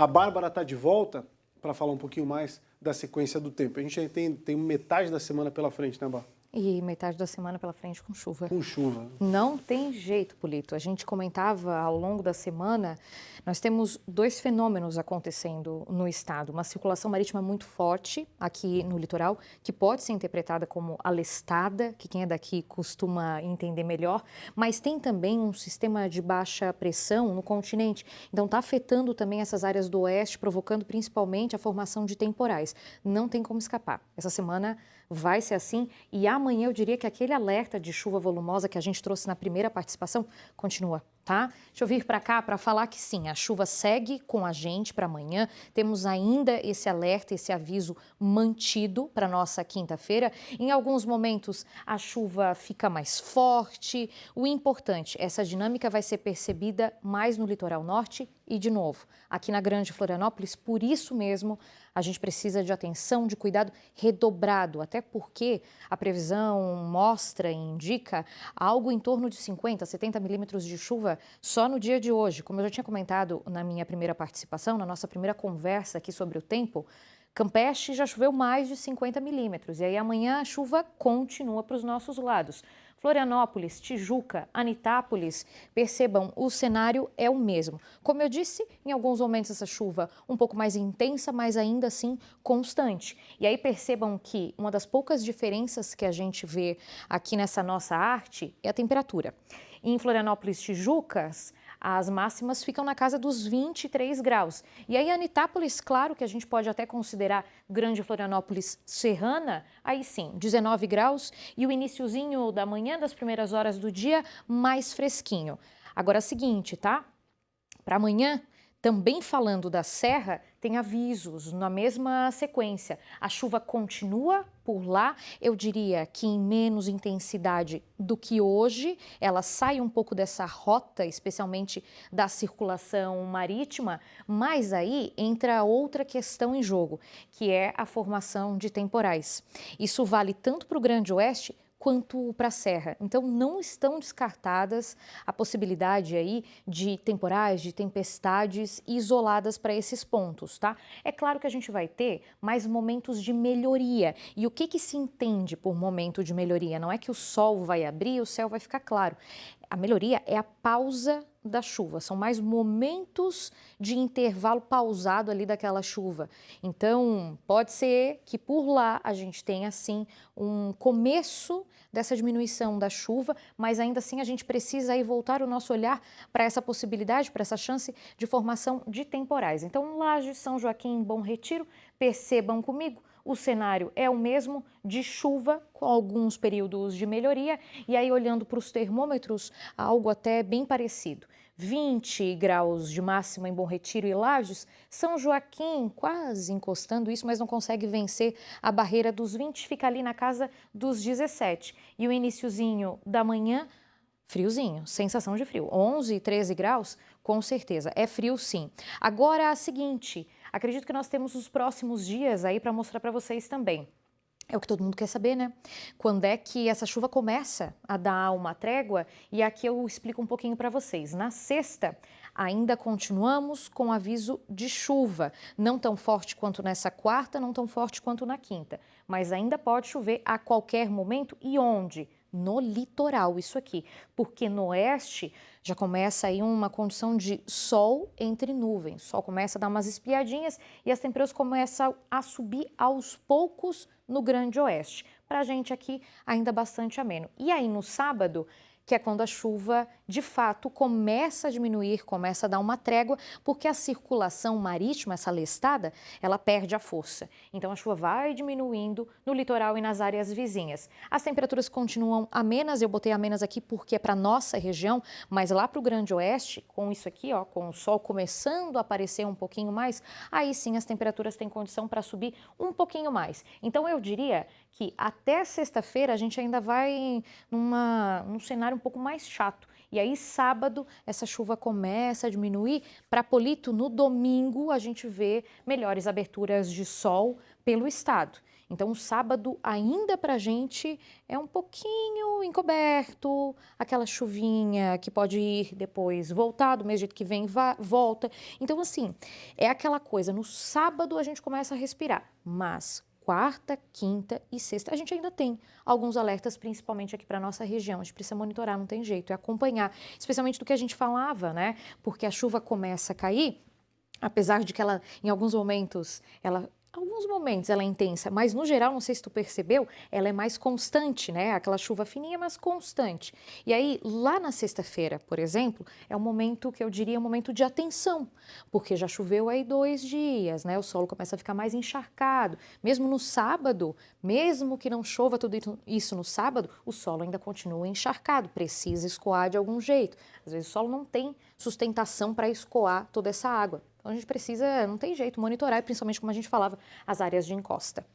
A Bárbara está de volta para falar um pouquinho mais da sequência do tempo. A gente já tem metade da semana pela frente, né, Bárbara? E metade da semana pela frente com chuva. Com chuva. Não tem jeito, Polito. A gente comentava ao longo da semana, nós temos dois fenômenos acontecendo no estado. Uma circulação marítima muito forte aqui no litoral, que pode ser interpretada como alestada, que quem é daqui costuma entender melhor, mas tem também um sistema de baixa pressão no continente. Então está afetando também essas áreas do oeste, provocando principalmente a formação de temporais. Não tem como escapar. Essa semana vai ser assim e amanhã eu diria que aquele alerta de chuva volumosa que a gente trouxe na primeira participação continua, tá? Deixa eu vir para cá para falar que sim, a chuva segue com a gente para amanhã. Temos ainda esse alerta, esse aviso mantido para nossa quinta-feira. Em alguns momentos a chuva fica mais forte. O importante, essa dinâmica vai ser percebida mais no litoral norte e de novo, aqui na Grande Florianópolis, por isso mesmo a gente precisa de atenção, de cuidado redobrado, até porque a previsão mostra e indica algo em torno de 50, 70 milímetros de chuva só no dia de hoje. Como eu já tinha comentado na minha primeira participação, na nossa primeira conversa aqui sobre o tempo, Campeche já choveu mais de 50 milímetros e aí amanhã a chuva continua para os nossos lados. Florianópolis, Tijuca, Anitápolis, percebam, o cenário é o mesmo. Como eu disse, em alguns momentos essa chuva um pouco mais intensa, mas ainda assim constante. E aí percebam que uma das poucas diferenças que a gente vê aqui nessa nossa arte é a temperatura. Em Florianópolis, Tijucas, as máximas ficam na casa dos 23 graus. E aí, Anitápolis, claro que a gente pode até considerar Grande Florianópolis serrana, aí sim, 19 graus e o iniciozinho da manhã, das primeiras horas do dia, mais fresquinho. Agora é o seguinte, tá? Para amanhã, também falando da Serra, tem avisos na mesma sequência. A chuva continua por lá, eu diria que em menos intensidade do que hoje. Ela sai um pouco dessa rota, especialmente da circulação marítima, mas aí entra outra questão em jogo, que é a formação de temporais. Isso vale tanto para o Grande Oeste quanto para a Serra. Então, não estão descartadas a possibilidade aí de temporais, de tempestades isoladas para esses pontos, tá? É claro que a gente vai ter mais momentos de melhoria. E o que se entende por momento de melhoria? Não é que o sol vai abrir e o céu vai ficar claro. A melhoria é a pausa da chuva, são mais momentos de intervalo pausado ali daquela chuva. Então, pode ser que por lá a gente tenha, assim, um começo dessa diminuição da chuva, mas ainda assim a gente precisa aí voltar o nosso olhar para essa possibilidade, para essa chance de formação de temporais. Então, Lajes, São Joaquim, Bom Retiro, percebam comigo, o cenário é o mesmo, de chuva, com alguns períodos de melhoria, e aí olhando para os termômetros, algo até bem parecido. 20 graus de máxima em Bom Retiro e Lajes, São Joaquim quase encostando isso, mas não consegue vencer a barreira dos 20, fica ali na casa dos 17. E o iniciozinho da manhã, friozinho, sensação de frio, 11, 13 graus, com certeza, é frio sim. Agora, a seguinte, acredito que nós temos os próximos dias aí para mostrar para vocês também. É o que todo mundo quer saber, né? Quando é que essa chuva começa a dar uma trégua? E aqui eu explico um pouquinho para vocês. Na sexta, ainda continuamos com aviso de chuva. Não tão forte quanto nessa quarta, não tão forte quanto na quinta. Mas ainda pode chover a qualquer momento. E onde? No litoral, isso aqui. Porque no oeste já começa aí uma condição de sol entre nuvens. O sol começa a dar umas espiadinhas e as temperaturas começam a subir aos poucos no Grande Oeste. Para a gente aqui ainda bastante ameno. E aí no sábado, que é quando a chuva de fato começa a diminuir, começa a dar uma trégua, porque a circulação marítima, essa lestada, ela perde a força. Então a chuva vai diminuindo no litoral e nas áreas vizinhas. As temperaturas continuam amenas, eu botei amenas aqui porque é para nossa região, mas lá para o Grande Oeste, com isso aqui, ó, com o sol começando a aparecer um pouquinho mais, aí sim as temperaturas têm condição para subir um pouquinho mais. Então eu diria que até sexta-feira a gente ainda vai num cenário um pouco mais chato. E aí, sábado, essa chuva começa a diminuir. Para Polito, no domingo, a gente vê melhores aberturas de sol pelo estado. Então, o sábado ainda para a gente é um pouquinho encoberto, aquela chuvinha que pode ir depois voltar, do mesmo jeito que vem, volta. Então, assim, é aquela coisa, no sábado a gente começa a respirar, mas quarta, quinta e sexta a gente ainda tem alguns alertas, principalmente aqui para a nossa região. A gente precisa monitorar, não tem jeito, é acompanhar, especialmente do que a gente falava, né? Porque a chuva começa a cair, apesar de que ela, em alguns momentos, ela é intensa, mas no geral, não sei se tu percebeu, ela é mais constante, né? Aquela chuva fininha, mas constante. E aí, lá na sexta-feira, por exemplo, é um momento que eu diria um momento de atenção, porque já choveu aí 2 dias, né? O solo começa a ficar mais encharcado. Mesmo no sábado, mesmo que não chova tudo isso no sábado, o solo ainda continua encharcado, precisa escoar de algum jeito. Às vezes o solo não tem sustentação para escoar toda essa água. Então a gente precisa, não tem jeito, monitorar, e principalmente como a gente falava, as áreas de encosta.